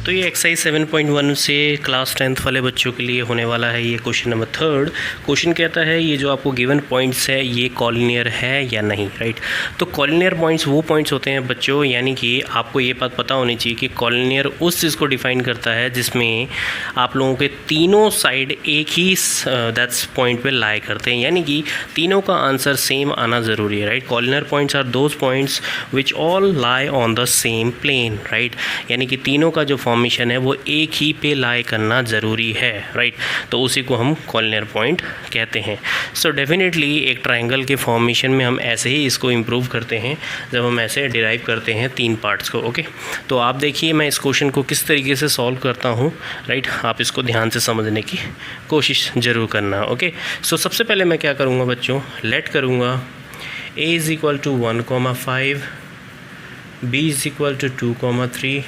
तो ये एक्सरसाइज 7.1 से क्लास 10th वाले बच्चों के लिए होने वाला है ये क्वेश्चन नंबर 3। क्वेश्चन कहता है ये जो आपको गिवन पॉइंट्स है ये कॉलिनियर है या नहीं, राइट। तो कॉलिनियर पॉइंट्स वो पॉइंट्स होते हैं बच्चों, यानी कि आपको ये बात पता होनी चाहिए कि कॉलिनियर उस चीज़ को डिफाइन करता है जिसमें आप लोगों के तीनों साइड एक ही दैट्स पॉइंट पे लाई करते हैं, यानी कि तीनों का आंसर सेम आना ज़रूरी है, right. Collinear points are those points which all lie on the same plane, right. यानी कि तीनों का जो फॉर्मेशन है वो एक ही पे लाई करना ज़रूरी है, राइट। तो उसी को हम कॉलिनियर पॉइंट कहते हैं। सो डेफिनेटली एक ट्रायंगल के फॉर्मेशन में हम ऐसे ही इसको इम्प्रूव करते हैं जब हम ऐसे डिराइव करते हैं तीन पार्ट्स को, ओके। तो आप देखिए मैं इस क्वेश्चन को किस तरीके से सॉल्व करता हूँ, राइट। आप इसको ध्यान से समझने की कोशिश ज़रूर करना, ओके। सो सबसे पहले मैं क्या करूँगा बच्चों, लेट करूँगा a is equal to 1,5, b is equal to 2,3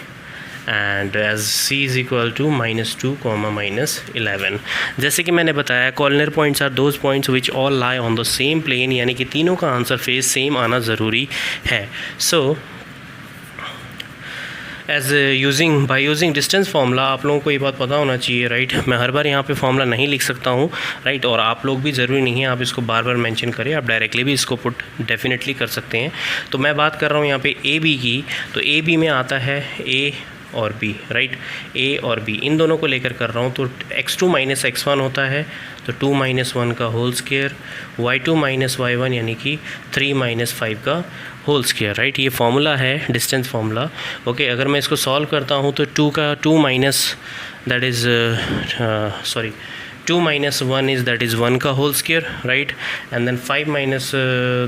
and as c is equal to -2, -11। जैसे कि मैंने बताया collinear points are those points which all lie on the same plane, यानी कि तीनों का आंसर फेस सेम आना ज़रूरी है। So by using distance formula आप लोगों को ये बात पता होना चाहिए, राइट। मैं हर बार यहाँ पे फार्मूला नहीं लिख सकता हूँ, राइट। और आप लोग भी ज़रूरी नहीं है आप इसको बार बार मेंशन करें, आप डायरेक्टली भी इसको पुट डेफिनेटली कर सकते हैं। तो मैं बात कर रहा हूँ यहाँ पे ए बी की, तो ए बी में आता है ए और बी, राइट। ए और बी इन दोनों को लेकर कर रहा हूँ, तो x2 - x1 होता है, तो 2 - 1 का होल स्क्वायर, y2 - y1 यानी कि 3 - 5 का होल स्क्वायर, राइट। ये फार्मूला है डिस्टेंस फार्मूला, ओके। अगर मैं इसको सॉल्व करता हूँ तो 2 minus that is 2 - 1 is that is 1 का whole square, right. And then 5 minus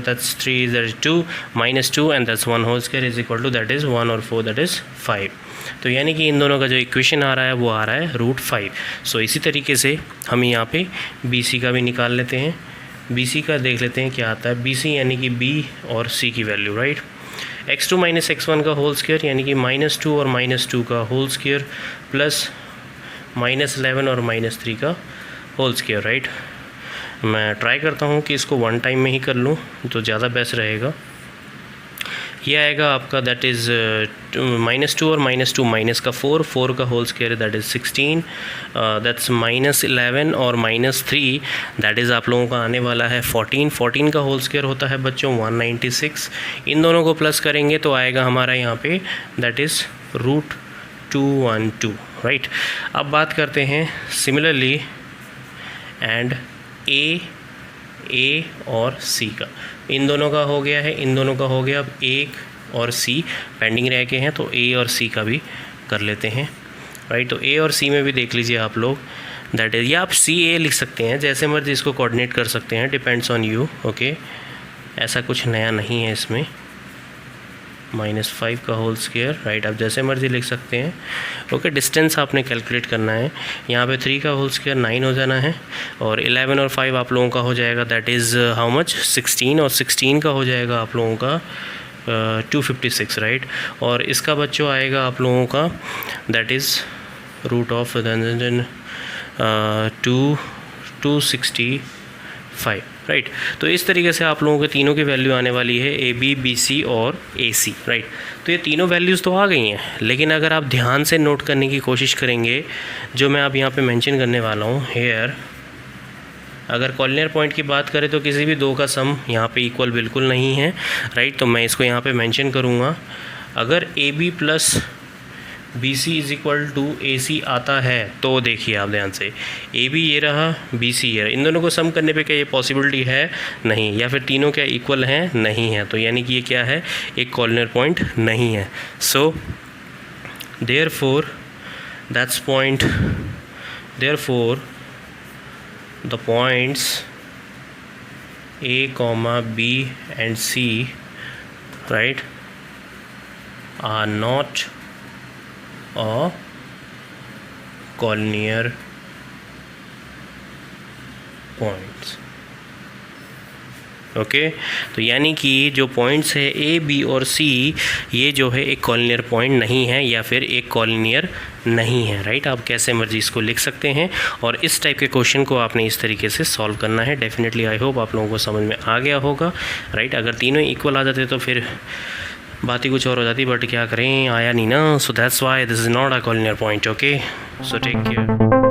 that's 3 that is 2 -2 and that's 1 whole square is equal to that is 1 और 4 दैट इज़ 5। तो यानी कि इन दोनों का जो इक्वेशन आ रहा है वो आ रहा है √5। सो इसी तरीके से हम यहाँ पे बी सी का भी निकाल लेते हैं। बी सी का देख लेते हैं क्या आता है। बी सी यानी कि बी और सी की वैल्यू, राइट। x2 - x1 का होल स्क्वायर यानी कि -2 और -2 का होल स्क्वायर प्लस -11 और -3 का होल स्क्वायर, राइट। मैं ट्राई करता हूँ कि इसको वन टाइम में ही कर लूँ तो ज़्यादा बेस्ट रहेगा। ये आएगा आपका दैट इज़ -2 और -2 माइनस का 4 का whole square that is 16, that's -11 और -3 दैट इज़ आप लोगों का आने वाला है 14 का होल स्क्वायर होता है बच्चों 196। इन दोनों को प्लस करेंगे तो आएगा हमारा यहाँ पे दैट इज़ √212, राइट। अब बात करते हैं सिमिलरली एंड ए और सी का, इन दोनों का हो गया है, इन दोनों का हो गया। अब एक और सी पेंडिंग रह के हैं, तो ए और सी का भी कर लेते हैं, राइट। तो ए और सी में भी देख लीजिए आप लोग दैट इज़, या आप सी ए लिख सकते हैं, जैसे मर्जी इसको कोऑर्डिनेट कर सकते हैं, डिपेंड्स ऑन यू, ओके। ऐसा कुछ नया नहीं है इसमें। -5 का होल स्क्वायर, राइट। आप जैसे मर्जी लिख सकते हैं, ओके। डिस्टेंस आपने कैलकुलेट करना है, यहाँ पे 3 का होल स्क्वायर 9 हो जाना है, और 11 और 5 आप लोगों का हो जाएगा दैट इज़ हाउ मच 16, और 16 का हो जाएगा आप लोगों का 256, राइट। और इसका बच्चों आएगा आप लोगों का दैट इज़ √265, राइट। तो इस तरीके से आप लोगों के तीनों की वैल्यू आने वाली है ए बी, बी सी और ए सी, राइट। तो ये तीनों वैल्यूज़ तो आ गई हैं, लेकिन अगर आप ध्यान से नोट करने की कोशिश करेंगे जो मैं अब यहाँ पे मेंशन करने वाला हूँ हेयर, अगर कॉलिनियर पॉइंट की बात करें तो किसी भी दो का सम यहाँ पे इक्वल बिल्कुल नहीं है, राइट। तो मैं इसको यहाँ पे मेंशन करूँगा, अगर A B plus B C is equal to A C आता है तो देखिए आप ध्यान से, ए बी ये रहा, बी सी ये रहा, इन दोनों को सम करने पे क्या ये पॉसिबिलिटी है? नहीं। या फिर तीनों क्या इक्वल हैं? नहीं है। तो यानी कि ये क्या है, एक कॉलिनियर पॉइंट नहीं है। So therefore that's point, therefore the points A, B and C, right, are not a collinear points, okay. तो यानी कि जो पॉइंट्स है ए बी और सी ये जो है एक कॉलिनियर पॉइंट नहीं है या फिर एक कॉलिनियर नहीं है, राइट। आप कैसे मर्जी इसको लिख सकते हैं, और इस टाइप के क्वेश्चन को आपने इस तरीके से सॉल्व करना है। डेफिनेटली आई होप आप लोगों को समझ में आ गया होगा, राइट। अगर तीनों इक्वल आ जाते तो फिर बात ही कुछ और हो जाती, बट क्या करें, आया नहीं ना, so that's why this is not a collinear point. Okay, so take care.